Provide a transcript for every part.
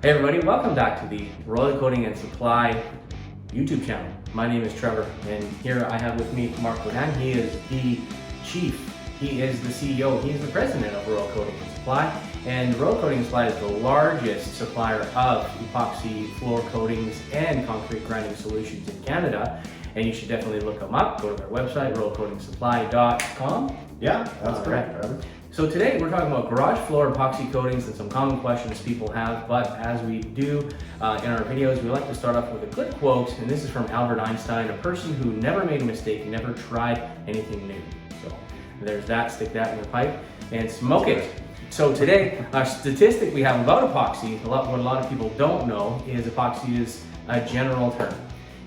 Hey everybody, welcome back to the Royal Coating and Supply YouTube channel. My name is Trevor, and here I have with me Marc Godin. He is the chief, he is the CEO, he is the president of Royal Coating and Supply. And Royal Coating and Supply is the largest supplier of epoxy floor coatings and concrete grinding solutions in Canada. And you should definitely look them up. Go to their website, royalcoatingsupply.com. Yeah, that's correct. Right. So today we're talking about garage floor epoxy coatings and some common questions people have, but as we do in our videos, we like to start off with a good quote, and this is from Albert Einstein, a person who never made a mistake, never tried anything new. So there's that, stick that in your pipe and smoke it. So today, our statistic we have about epoxy, what a lot of people don't know is epoxy is a general term.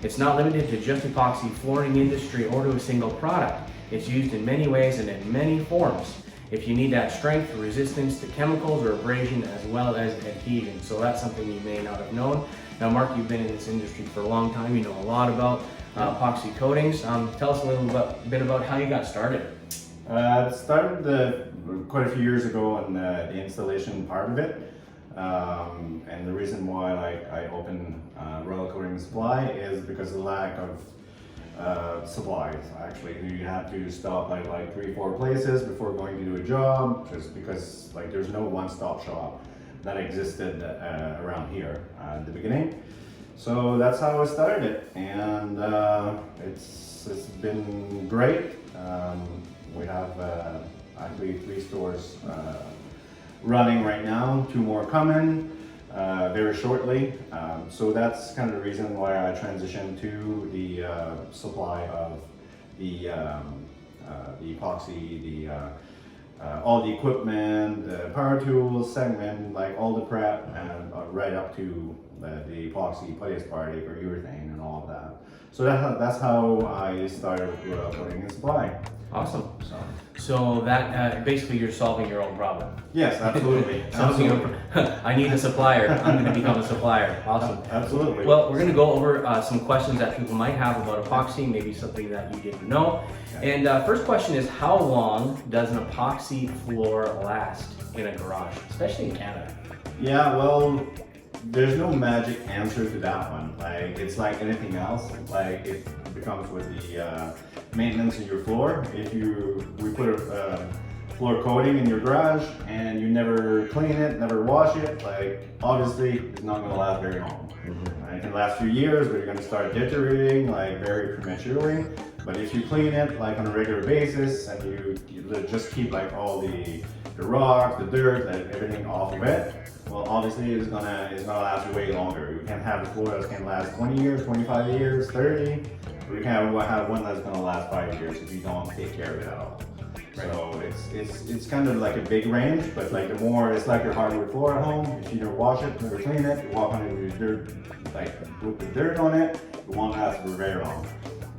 It's not limited to just epoxy flooring industry or to a single product. It's used in many ways and in many forms. If you need that strength, resistance to chemicals or abrasion, as well as adhesion. So that's something you may not have known. Now, Marc, you've been in this industry for a long time. You know a lot about epoxy coatings. Tell us a little bit about how you got started. It started quite a few years ago on the installation part of it. And the reason why I opened Royal Coating Supply is because of the lack of supplies. Actually, you have to stop like 3-4 places before going to do a job, just because there's no one-stop shop that existed around here at the beginning. So that's how I started it, and it's been great. We have actually 3 stores running right now, 2 more coming very shortly. So that's kind of the reason why I transitioned to the supply of the epoxy, all the equipment, the power tools, segment, all the prep, and right up to the epoxy, polyaspartic or urethane and all of that. So that's how I started with Royal Coating and Supply. Awesome. So that basically you're solving your own problem. Yes, absolutely. I need a supplier. I'm going to become a supplier. Awesome. Absolutely. Well, we're going to go over some questions that people might have about epoxy, maybe something that you didn't know. And first question is, how long does an epoxy floor last in a garage, especially in Canada? Yeah, well, there's no magic answer to that one. It's like anything else. It becomes with the maintenance of your floor. If we put a floor coating in your garage and you never clean it, never wash it, obviously it's not going to last very long. It can last a few years, but you're going to start deteriorating very prematurely. But if you clean it on a regular basis and you just keep all the rocks, the dirt, everything off of it, well, obviously it's gonna last way longer. You can have a floor that's can last 20 years, 25 years, 30, or you can have one that's gonna last 5 years if you don't take care of it at all. Right. So it's kind of like a big range, but the more, it's like your hardwood floor at home. If you never wash it, never clean it, you walk on it with your dirt, with the dirt on it, it won't last for very long.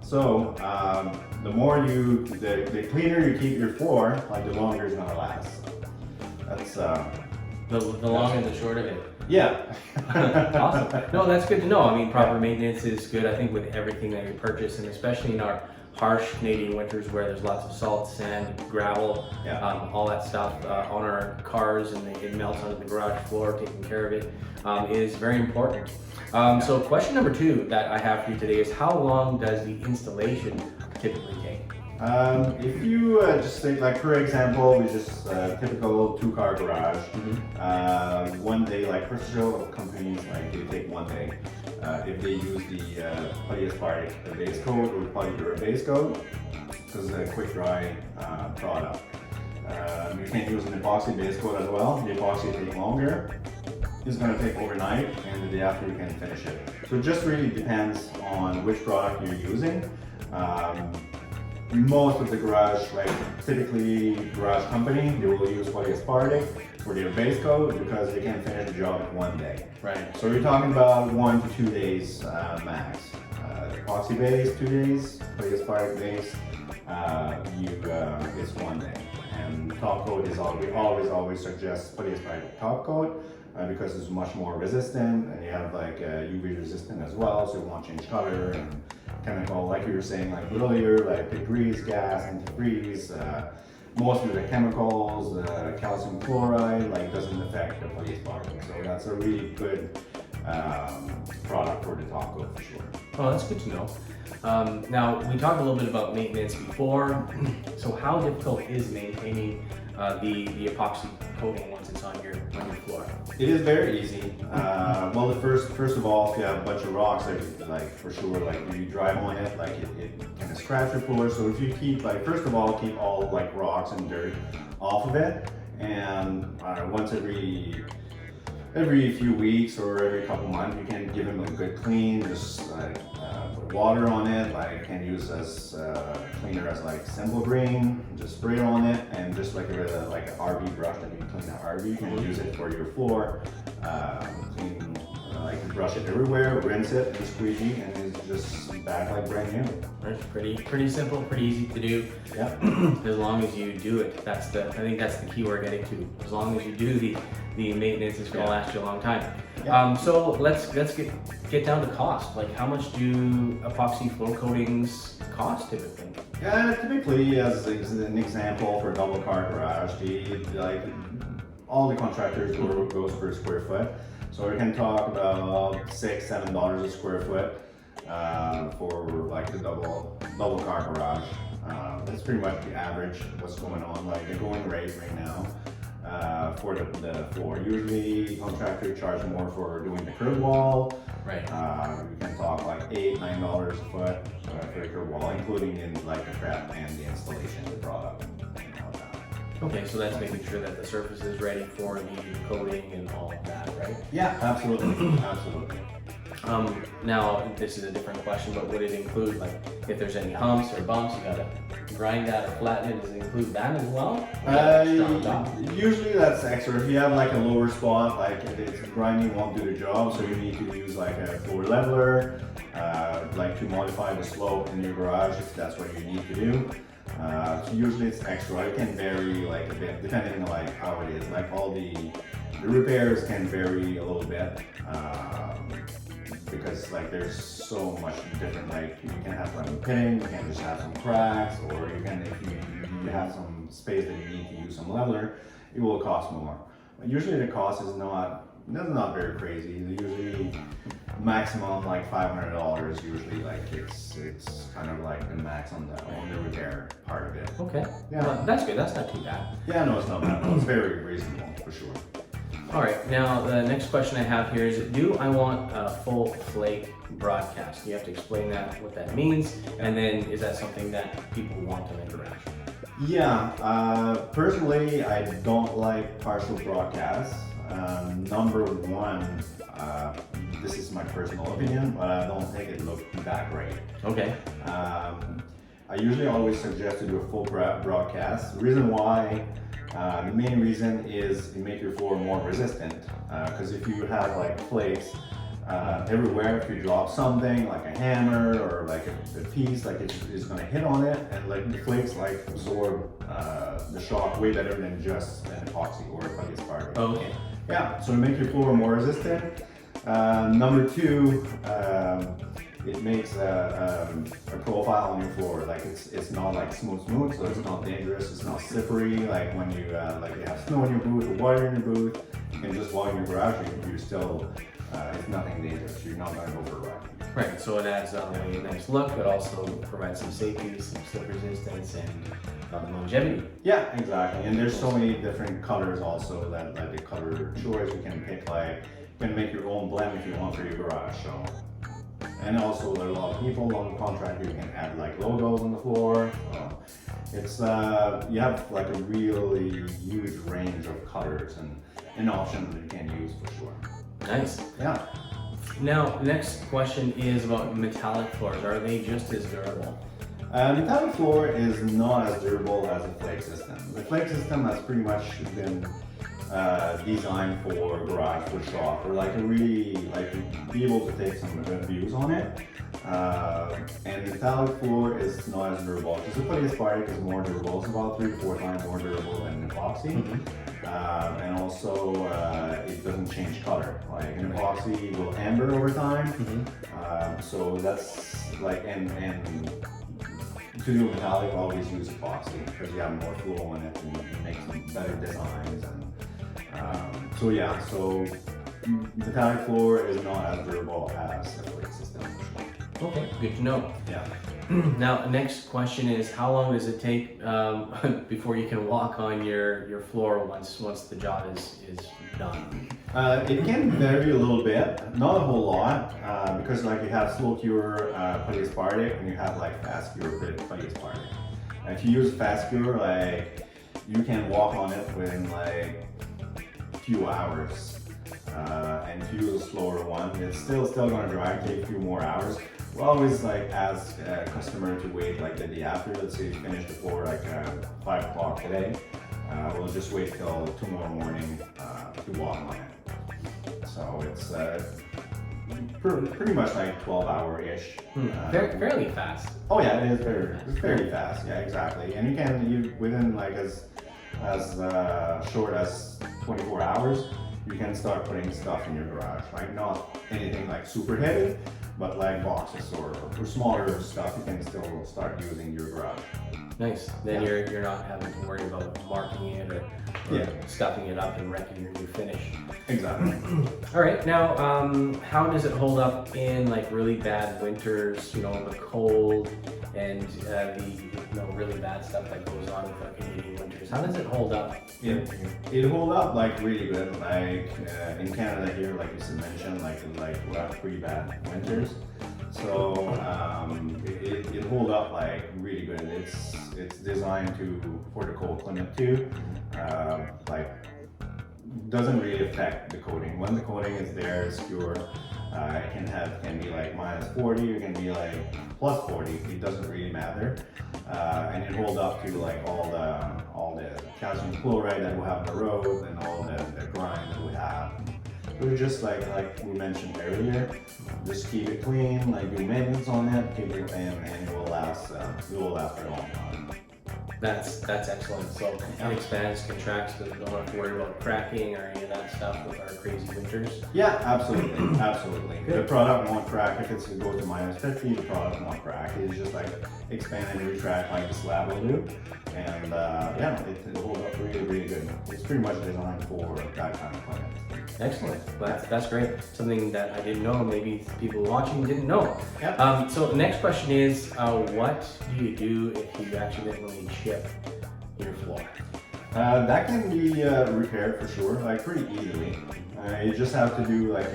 So the more the cleaner you keep your floor, the longer it's gonna last. That's the long and the short of it. Yeah. Awesome. No, that's good to know. I mean, proper maintenance is good, I think, with everything that you purchase, and especially in our harsh Canadian winters where there's lots of salt, sand, gravel, all that stuff on our cars, and it melts onto the garage floor. Taking care of it is very important. So question number 2 that I have for you today is, how long does the installation typically take? If you just think, for example, we just typical 2-car garage. One day, commercial companies, they take 1 day. If they use the polyaspartic base coat or polyurethane base coat, because it's a quick dry product. You can use an epoxy base coat as well. The epoxy takes longer. It's going to take overnight, and the day after you can finish it. So it just really depends on which product you're using. Most of the garage, typically garage company, they will use polyaspartic for their base coat because they can finish the job in 1 day. Right. So you're talking about 1 to 2 days max. Epoxy base, 2 days. Polyaspartic base, it's 1 day. And top coat is we always suggest polyaspartic top coat because it's much more resistant, and you have UV resistant as well, so you won't change color and chemical, like you were saying earlier, like degrees, gas, antifreeze, most of the chemicals, calcium chloride, like doesn't affect the polyaspartic. So that's a really good product for the top coat for sure. Oh, that's good to know. Now, we talked a little bit about maintenance before. So how difficult is maintaining the epoxy coating once it's on your floor? It is very easy. Well, first of all, if you have a bunch of rocks, like for sure, like if you drive on it, like it kind of scratch your floor. So if you keep, like, first of all, keep all like rocks and dirt off of it, and once every few weeks or every couple months, you can give them a good clean. Just like put water on it, like can use as cleaner as like Simple Green. Just spray it on it, and just like a like an RV brush that you can clean the RV. You can use it for your floor. Clean, like brush it everywhere, rinse it, and squeegee, and it's just back like brand new. Right, pretty simple, pretty easy to do. Yeah. As long as you do it, I think that's the key we're getting to. As long as you do the maintenance, it's gonna last you a long time. Yeah. So let's get down to cost. Like, how much do epoxy floor coatings cost typically? Yeah, typically, as an example for a double car garage, all the contractors goes per square foot. So we can talk about $6-7 a square foot for like the double car garage. That's pretty much the average what's going on, like the going rate right now for the floor. Usually contractors charge more for doing the curb wall. Right. We can talk like $8-9 a foot for the curb wall, including in like the prep and the installation of the product. Okay, so that's making sure that the surface is ready for the coating and all of that, right? Yeah, absolutely, absolutely. Now, this is a different question, but would it include, like, if there's any humps or bumps, you gotta grind that or flatten it? Does it include that as well? Usually that's extra. If you have like a lower spot, like if it's grinding won't do the job, so you need to use like a floor leveler, like to modify the slope in your garage if that's what you need to do. So usually it's extra. It can vary like a bit depending on like how it is. Like all the repairs can vary a little bit because like there's so much different. Like you can have some pitting, you can just have some cracks, or you can, if you have some space that you need to use some leveler, it will cost more. But usually the cost is not very crazy. Usually maximum like $500. Usually like it's kind of like the max on the repair part of it. Okay. Yeah. Well, that's good. That's not too bad. Yeah, no, it's not bad. It's very reasonable for sure. All right. Now the next question I have here is: do I want a full flake broadcast? You have to explain what that means, and then is that something that people want in their garage? Yeah. Personally, I don't like partial broadcasts. Number one, this is my personal opinion, but I don't think it looks that great. Okay. I usually always suggest to do a full broadcast. The reason why, the main reason is to make your floor more resistant. Because if you have like flakes everywhere, if you drop something like a hammer or like a piece, like it's gonna hit on it, and like the flakes like absorb the shock way better than just an epoxy or a polyaspartic. Oh, okay. Yeah, so to make your floor more resistant. Number two, it makes a profile on your floor. Like it's not like smooth, so it's not dangerous. It's not slippery. Like when you like you have snow in your booth or water in your booth, you can just walk in your garage. You're still it's nothing dangerous. You're not going to go for a ride. Right. So it adds a nice look, but also provides some safety, some slip resistance, and longevity. Yeah, exactly. And there's so many different colors also that the color choice you can pick. Like you can make your own blend if you want for your garage. So. And also there are a lot of people on the contract who can add like logos on the floor. So it's you have like a really huge range of colors and options that you can use for sure. Nice. Yeah. Now, next question is about metallic floors. Are they just as durable? Metallic floor is not as durable as a flake system. The flake system has pretty much been designed for garage, for shop, for like really like be able to take some good views on it. And metallic floor is not as durable. Because the polyaspartic is more durable. It's about 3 to 4 times more durable than epoxy. And also it doesn't change color. Like an epoxy will amber over time. So that's like and to do metallic, always use epoxy because you have more flow in it and you make some better designs. And so yeah, so metallic floor is not as durable as a wood system. Okay, good to know. Yeah. Now, next question is, how long does it take before you can walk on your floor once the job is done? It can vary a little bit, not a whole lot, because like you have slow cure polyaspartic and you have like fast cure polyaspartic. And if you use fast cure, like you can walk on it within like a few hours. And if you use a slower one, it's still gonna dry, take a few more hours. We always like ask a customer to wait like the day after. Let's say you finish the floor like 5 o'clock today. We'll just wait till tomorrow morning to walk on it. So it's pretty much like 12-hour-ish. Fairly fast. Oh yeah, it is very fast. Yeah, exactly. And you within like as short as 24 hours, you can start putting stuff in your garage. Like not anything like super heavy, but like boxes or smaller stuff you can still start using in your garage. Nice. Then you're not having to worry about marking it or stuffing it up and wrecking your new finish. Exactly. All right. Now, how does it hold up in like really bad winters? You know, the cold and the really bad stuff that goes on with our Canadian winters. How does it hold up? It hold up like really good. Like in Canada here, like you mentioned, like we have pretty bad winters. So it hold up like really good. It's designed for the cold climate too. Like doesn't really affect the coating. When the coating is there, it's pure. It can be like -40, it can be like +40. It doesn't really matter, and it holds up to like all the calcium chloride that we have on the road and all the grime that we have. So we just like we mentioned earlier, just keep it clean, like do maintenance on it, keep it and it will last. It will last for a long time. That's excellent. So it expands, contracts, so we don't have to worry about cracking or any of that stuff with our crazy winters. Yeah, absolutely, absolutely. The product won't crack if it goes to -50. The product won't crack. It's just like expand and retract like the slab will do, and it holds up really good. It's pretty much designed for that kind of climate. Excellent. That's great. Something that I didn't know. Maybe people watching didn't know. Yeah. So the next question is, what do you do if you accidentally chip your floor? That can be repaired for sure, like pretty easily. You just have to do like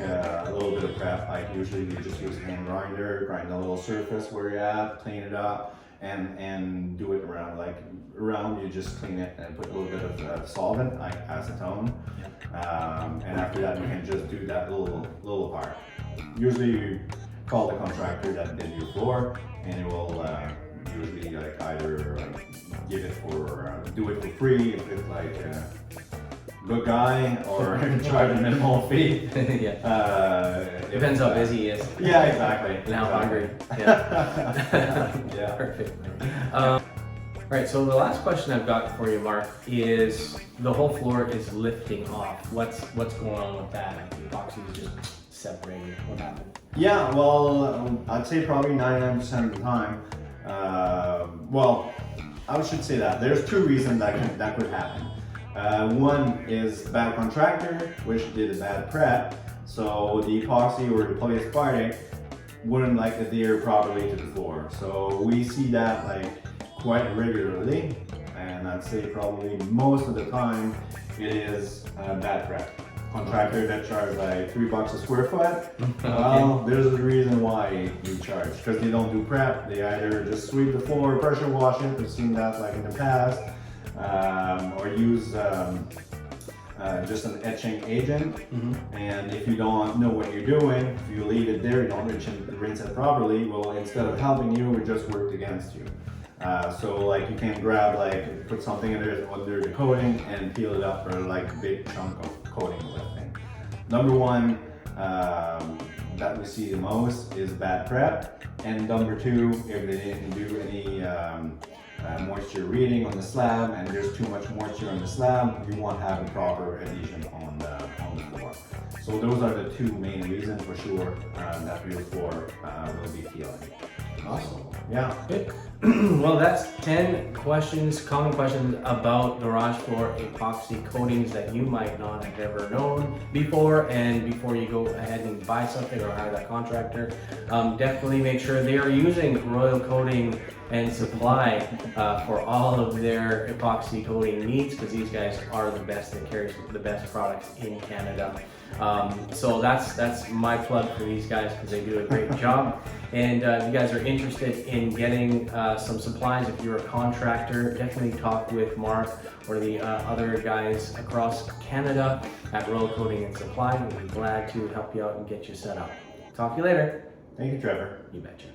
a little bit of prep. Like usually you just use a hand grinder, grind a little surface where you're at, clean it up, and do it around. Like around, you just clean it and put a little bit of solvent, like acetone. And after that, you can just do that little part. Usually, you call the contractor that did your floor, and it will usually like either give it do it for free if it's like a good guy, or charge a minimal fee. Depends how busy he is. Yeah, exactly. And how hungry. Yeah. Perfect. All right, so the last question I've got for you, Marc, is the whole floor is lifting off. What's going on with that? The epoxy is just separated. What happened? Yeah, well, I'd say probably 99% of the time. Well, I should say that there's 2 reasons that could happen. One is bad contractor, which did a bad prep, so the epoxy or the polyaspartic wouldn't like adhere properly to the floor. So we see that like quite regularly, and I'd say probably most of the time it is bad prep. Contractor that charge like $3 a square foot. Well, there's a reason why you charge, because they don't do prep. They either just sweep the floor, pressure wash it. We've seen that like in the past, or use just an etching agent. And if you don't know what you're doing, if you leave it there, you don't rinse it properly, well, instead of helping you, it just worked against you. So like you can grab put something under the coating and peel it up for like a big chunk of coating lifting. Number 1 that we see the most is bad prep, and number 2, if they didn't do any moisture reading on the slab and there's too much moisture on the slab, you won't have a proper adhesion on the floor. So those are the 2 main reasons for sure that your floor will be peeling. Awesome. Yeah. Good. Well, that's 10 questions, common questions about garage floor epoxy coatings that you might not have ever known before. And before you go ahead and buy something or hire that contractor, definitely make sure they are using Royal Coating and Supply for all of their epoxy coating needs, because these guys are the best that carries the best products in Canada. So that's my plug for these guys, because they do a great job. And if you guys are interested in getting some supplies, if you're a contractor, definitely talk with Marc or the other guys across Canada at Royal Coating and Supply. We'll be glad to help you out and get you set up. Talk to you later. Thank you, Trevor. You betcha.